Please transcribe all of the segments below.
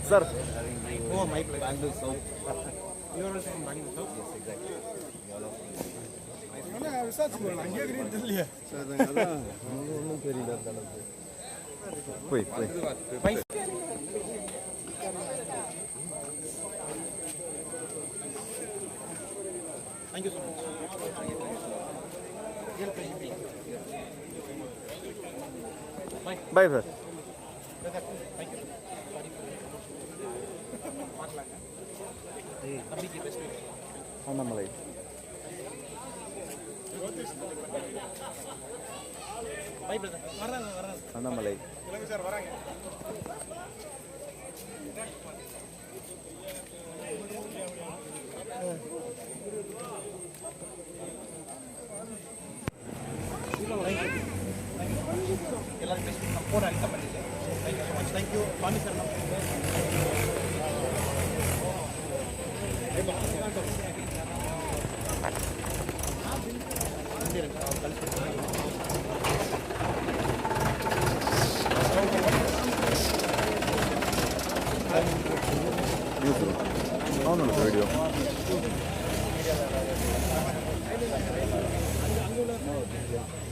Sir. Oh, my place. Bangalore South. You are also from Bangalore South? Yes, exactly. Wait. Thank you so much. Bye, sir. Thank you. Annamalai. Bye, brother. Annamalai. எல்லாரும் பேசி நான் போறேன் accept பண்ணிட்டேன். Thank you so much. Thank you. Pandi sir అవును video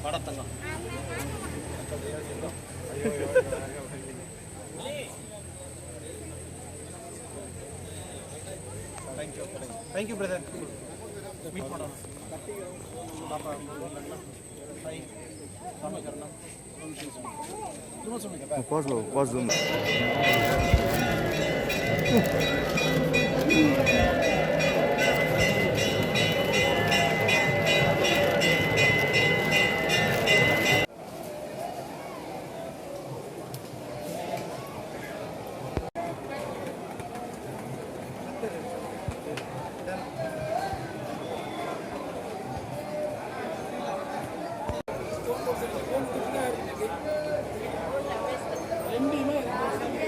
படத்தங்கம் Thank you, brother. Meet பண்ணோம். பாப்பா hi. சாமி கரணம். तुम्हें सुन के pause zoom